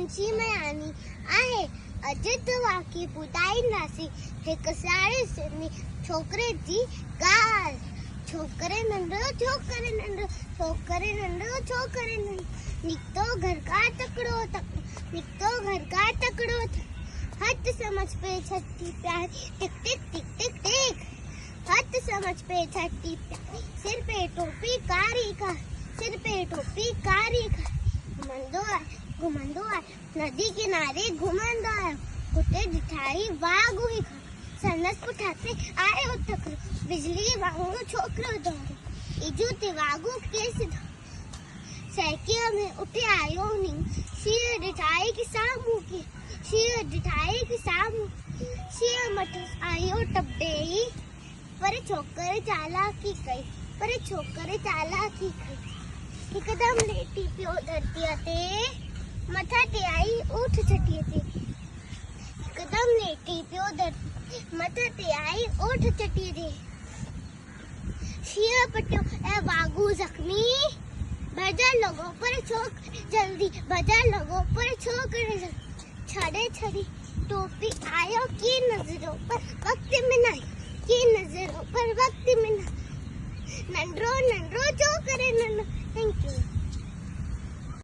मुंशी में आनी आहे अजित वाकी पुताई नासी हिक साड़ी सिनी छोकरे जी गाल छोकरे नंढो छोकरे नंढो छोकरे नंढो छोकरे नंढो निकतो घर का तकड़ो निकतो घर का तकड़ो हद समझ पे छठी प्यारी टिक टिक टिक टिक टिक हद समझ पे छठी प्यारी सिर पे टोपी कारी का सिर पे टोपी कारी का घुमंदो है नदी किनारे घुमंदो है कुत्ते जिठाई वागु ही खा सनस पुठाते आए हो तकरो बिजली वांगो छोकरो दौड़ो इजू ते वागु कैसे सैकिया में उठे आयो नी शीर डिठाई की सामू की शीर डिठाई की सामू शीर मठ आयो टब्बे पर छोकर चालाकी कई पर छोकर चालाकी कई एकदम लेटी पियो धरती ते मथा ते आई उठ छटिए ते एकदम लेटी पियो धरती मथा ते आई उठ छटिए ते शीर पट्यो ए वागु जख्मी बाजार लोगों पर छोक जल्दी बाजार लोगों पर छोक छड़े छड़ी टोपी आयो की नजरों पर वक्त में नहीं की नजरों पर वक्त में नहीं नंडरो नंडरो जो करे नंडरो थैंक यू।